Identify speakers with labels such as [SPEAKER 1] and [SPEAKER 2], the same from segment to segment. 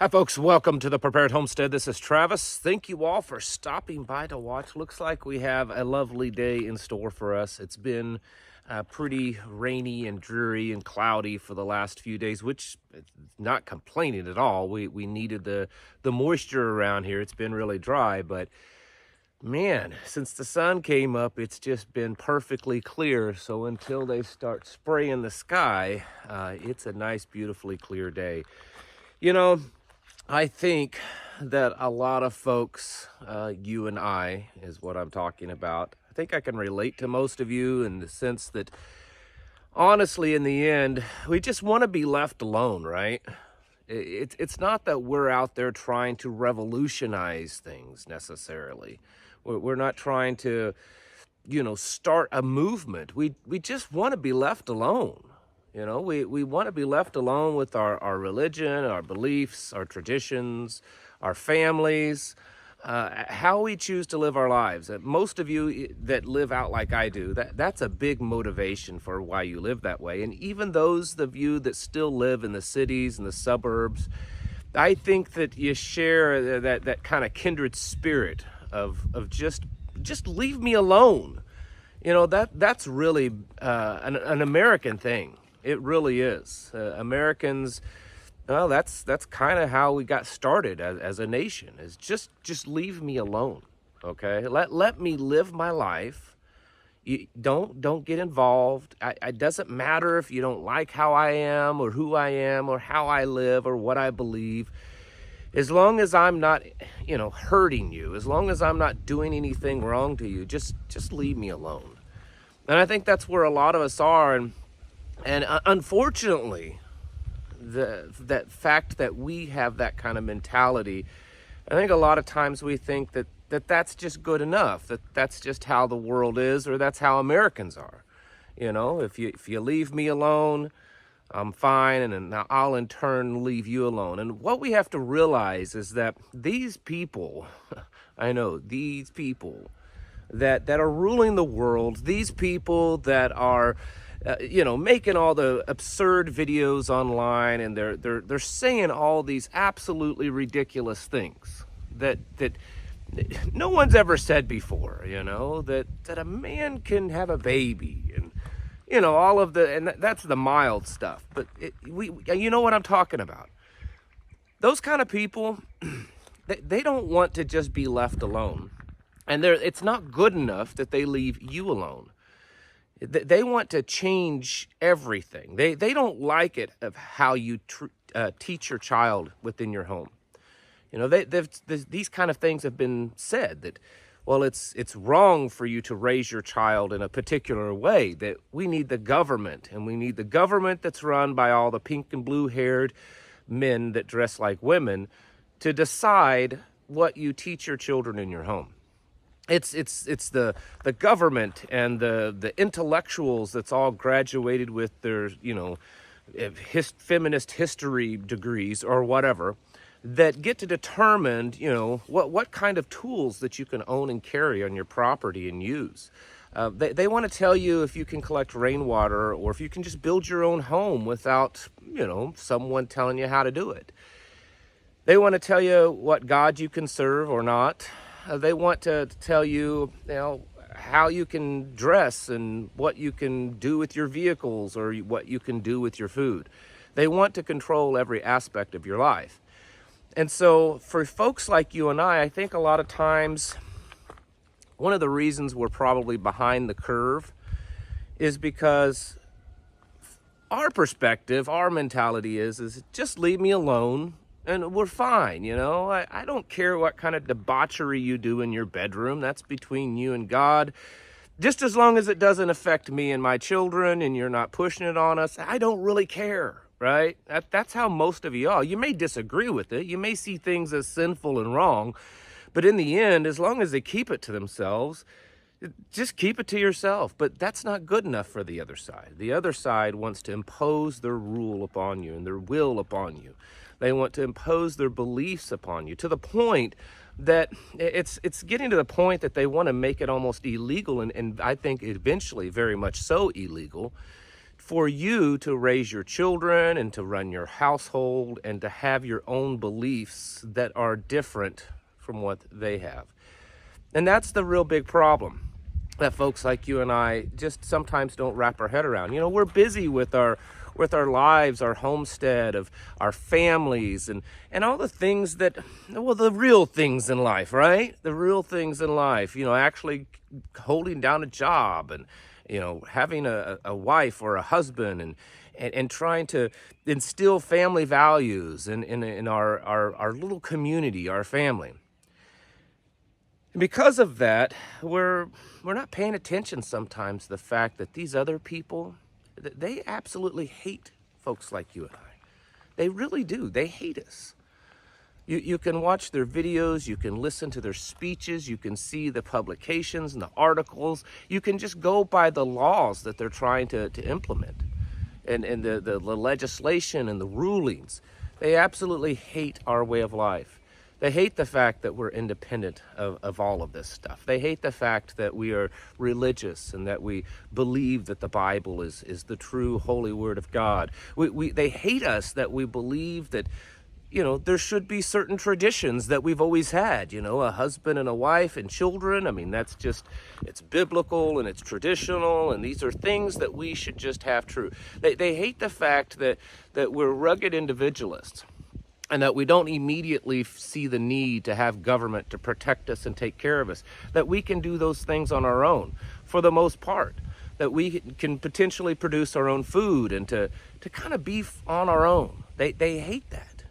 [SPEAKER 1] Hi folks, welcome to the Prepared Homestead. This is Travis. Thank you all for stopping by to watch. Looks like we have a lovely day in store for us. It's been pretty rainy and dreary and cloudy for the last few days, which not complaining at all. We needed the moisture around here. It's been really dry, but man, since the sun came up, it's just been perfectly clear. So until they start spraying the sky, it's a nice, beautifully clear day. You know, I think that a lot of folks, you and I is what I'm talking about. I think I can relate to most of you in the sense that, honestly, in the end, we just want to be left alone, right? It's not that we're out there trying to revolutionize things necessarily. We're not trying to, start a movement. We just want to be left alone. We want to be left alone with our religion, our beliefs, our traditions, our families, how we choose to live our lives. Most of you that live out like I do, that's a big motivation for why you live that way. And even those of you that still live in the cities and the suburbs, I think that you share that kind of kindred spirit of just leave me alone. That's really an American thing. It really is. Americans, well, that's kind of how we got started as a nation, is just leave me alone, okay? Let me live my life. You don't get involved. It doesn't matter if you don't like how I am or who I am or how I live or what I believe. As long as I'm not, hurting you, as long as I'm not doing anything wrong to you, just leave me alone. And I think that's where a lot of us are. And unfortunately, that fact that we have that kind of mentality, I think a lot of times we think that's just good enough, that's just how the world is, or that's how Americans are. If you leave me alone, I'm fine, and then I'll in turn leave you alone. And what we have to realize is that these people, I know, these people that are ruling the world, these people that are making all the absurd videos online, and they're saying all these absolutely ridiculous things that no one's ever said before, that a man can have a baby, and all of and that's the mild stuff. But you know what I'm talking about. Those kind of people, they don't want to just be left alone, and it's not good enough that they leave you alone. They want to change everything. They don't like it of how you teach your child within your home. These kind of things have been said that, well, it's wrong for you to raise your child in a particular way, that we need the government, and we need the government that's run by all the pink and blue haired men that dress like women to decide what you teach your children in your home. It's the government and the intellectuals that's all graduated with their, feminist history degrees or whatever, that get to determine, what kind of tools that you can own and carry on your property and use. They want to tell you if you can collect rainwater, or if you can just build your own home without, someone telling you how to do it. They want to tell you what God you can serve or not. They want to tell you, how you can dress and what you can do with your vehicles or what you can do with your food. They want to control every aspect of your life. And so for folks like you and I think a lot of times one of the reasons we're probably behind the curve is because our perspective, our mentality is just leave me alone. And we're fine, I don't care what kind of debauchery you do in your bedroom. That's between you and God. Just as long as it doesn't affect me and my children and you're not pushing it on us, I don't really care, right? That's how most of you are. You may disagree with it. You may see things as sinful and wrong. But in the end, as long as they keep it to themselves, just keep it to yourself. But that's not good enough for the other side. The other side wants to impose their rule upon you and their will upon you. They want to impose their beliefs upon you to the point that it's getting to the point that they want to make it almost illegal, and I think eventually very much so illegal, for you to raise your children and to run your household and to have your own beliefs that are different from what they have. And that's the real big problem that folks like you and I just sometimes don't wrap our head around. You know, we're busy with our lives, our homestead, of our families, and all the things that, well, the real things in life, right? The real things in life, you know, actually holding down a job and, you know, having a wife or a husband and trying to instill family values in our little community, our family. And because of that, we're not paying attention sometimes to the fact that these other people, they absolutely hate folks like you and I. They really do. They hate us. You can watch their videos, you can listen to their speeches, you can see the publications and the articles. You can just go by the laws that they're trying to implement and the legislation and the rulings. They absolutely hate our way of life. They hate the fact that we're independent of all of this stuff. They hate the fact that we are religious and that we believe that the Bible is the true holy word of God. They hate us that we believe that, you know, there should be certain traditions that we've always had, you know, a husband and a wife and children. I mean, that's just, it's biblical and it's traditional, and these are things that we should just have true. They hate the fact that we're rugged individualists, and that we don't immediately see the need to have government to protect us and take care of us, that we can do those things on our own for the most part, that we can potentially produce our own food and to kind of be on our own. They hate that.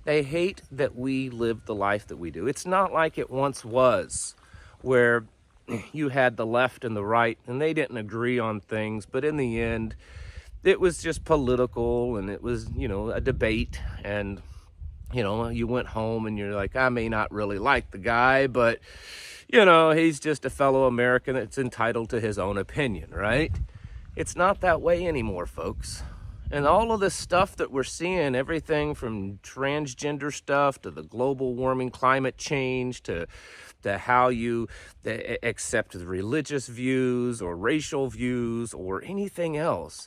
[SPEAKER 1] They hate that we live the life that we do. It's not like it once was, where you had the left and the right and they didn't agree on things, but in the end it was just political, and it was, you know, a debate, and you know, you went home and you're like, I may not really like the guy, but, you know, he's just a fellow American that's entitled to his own opinion, right? It's not that way anymore, folks. And all of this stuff that we're seeing, everything from transgender stuff to the global warming, climate change, to how you accept the religious views or racial views or anything else,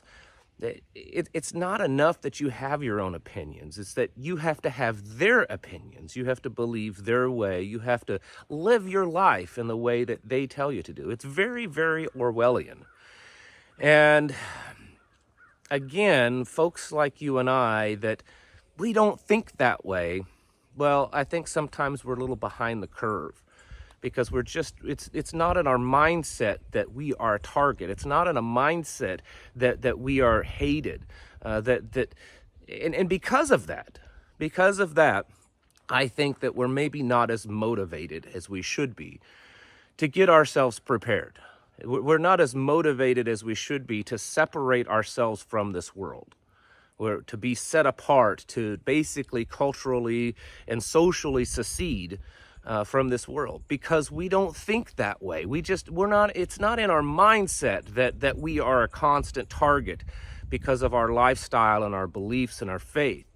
[SPEAKER 1] it's not enough that you have your own opinions. It's that you have to have their opinions. You have to believe their way. You have to live your life in the way that they tell you to do. It's very, very Orwellian. And again, folks like you and I, that we don't think that way, well, I think sometimes we're a little behind the curve. Because we're just, it's not in our mindset that we are a target. It's not in a mindset that we are hated. And because of that, I think that we're maybe not as motivated as we should be to get ourselves prepared. We're not as motivated as we should be to separate ourselves from this world. We're to be set apart, to basically culturally and socially secede from this world, because we don't think that way. It's not in our mindset that we are a constant target because of our lifestyle and our beliefs and our faith.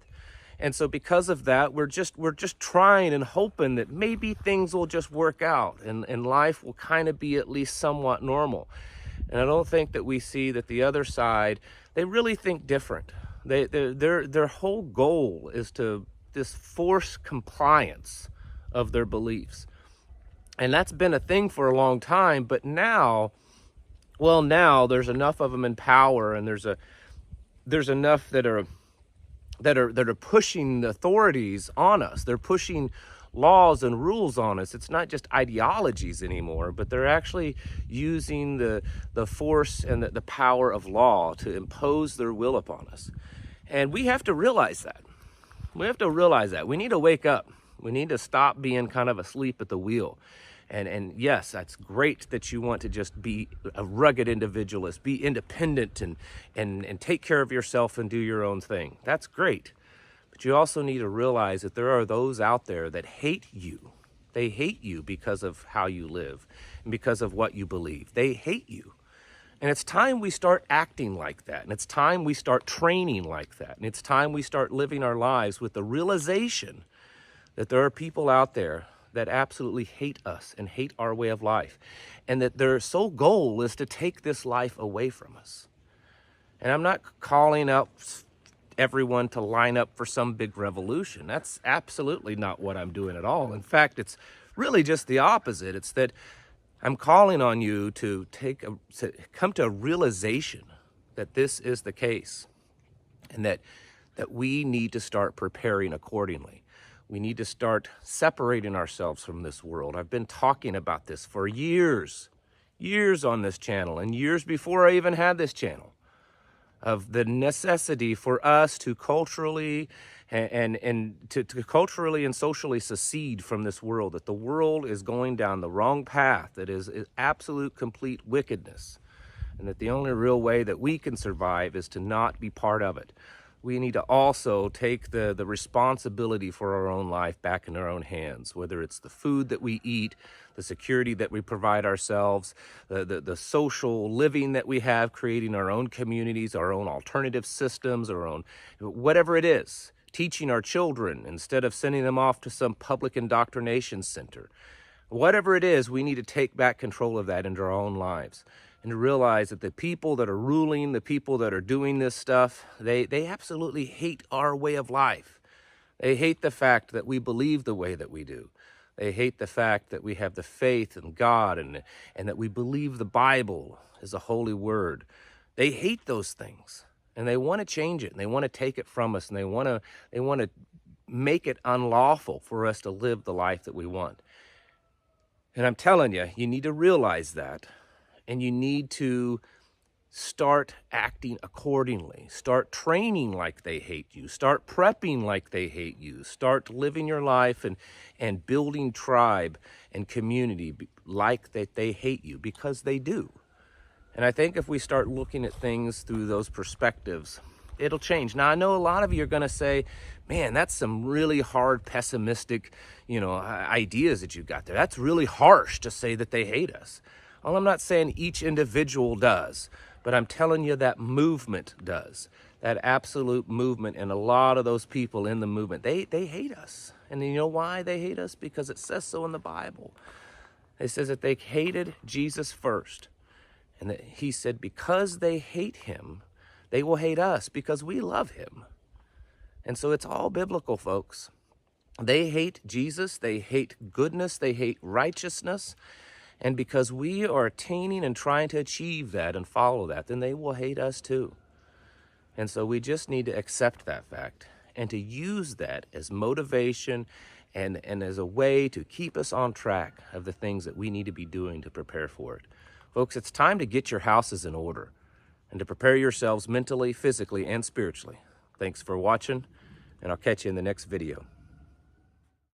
[SPEAKER 1] And so because of that, we're just trying and hoping that maybe things will just work out and life will kind of be at least somewhat normal. And I don't think that we see that the other side, they really think different. Their whole goal is to this force compliance of their beliefs. And that's been a thing for a long time, but now there's enough of them in power, and there's enough that are pushing the authorities on us. They're pushing laws and rules on us. It's not just ideologies anymore, but they're actually using the force and the power of law to impose their will upon us. And we have to realize that. We need to wake up. We need to stop being kind of asleep at the wheel. And yes, that's great that you want to just be a rugged individualist, be independent and take care of yourself and do your own thing. That's great. But you also need to realize that there are those out there that hate you. They hate you because of how you live and because of what you believe. They hate you. And it's time we start acting like that. And it's time we start training like that. And it's time we start living our lives with the realization that there are people out there that absolutely hate us and hate our way of life, and that their sole goal is to take this life away from us. And I'm not calling out everyone to line up for some big revolution. That's absolutely not what I'm doing at all. In fact, it's really just the opposite. It's that I'm calling on you to come to a realization that this is the case, and that we need to start preparing accordingly. We need to start separating ourselves from this world. I've been talking about this for years on this channel, and years before I even had this channel, of the necessity for us to culturally and to culturally and socially secede from this world, that the world is going down the wrong path, that is absolute complete wickedness, and that the only real way that we can survive is to not be part of it. We need to also take the responsibility for our own life back in our own hands, whether it's the food that we eat, the security that we provide ourselves, the social living that we have, creating our own communities, our own alternative systems, our own, whatever it is, teaching our children instead of sending them off to some public indoctrination center. Whatever it is, we need to take back control of that into our own lives, and to realize that the people that are ruling, the people that are doing this stuff, they absolutely hate our way of life. They hate the fact that we believe the way that we do. They hate the fact that we have the faith in God and that we believe the Bible is a holy word. They hate those things, and they want to change it, and they want to take it from us, and they want to make it unlawful for us to live the life that we want. And I'm telling you, you need to realize that. And you need to start acting accordingly. Start training like they hate you. Start prepping like they hate you. Start living your life and building tribe and community like that they hate you, because they do. And I think if we start looking at things through those perspectives, it'll change. Now, I know a lot of you are going to say, man, that's some really hard, pessimistic, ideas that you've got there. That's really harsh to say that they hate us. Well, I'm not saying each individual does, but I'm telling you that movement does. That absolute movement, and a lot of those people in the movement, they hate us. And you know why they hate us? Because it says so in the Bible. It says that they hated Jesus first. And that he said, because they hate him, they will hate us because we love him. And so it's all biblical, folks. They hate Jesus, they hate goodness, they hate righteousness. And because we are attaining and trying to achieve that and follow that, then they will hate us too. And so we just need to accept that fact and to use that as motivation and as a way to keep us on track of the things that we need to be doing to prepare for it. Folks, it's time to get your houses in order and to prepare yourselves mentally, physically, and spiritually. Thanks for watching, and I'll catch you in the next video.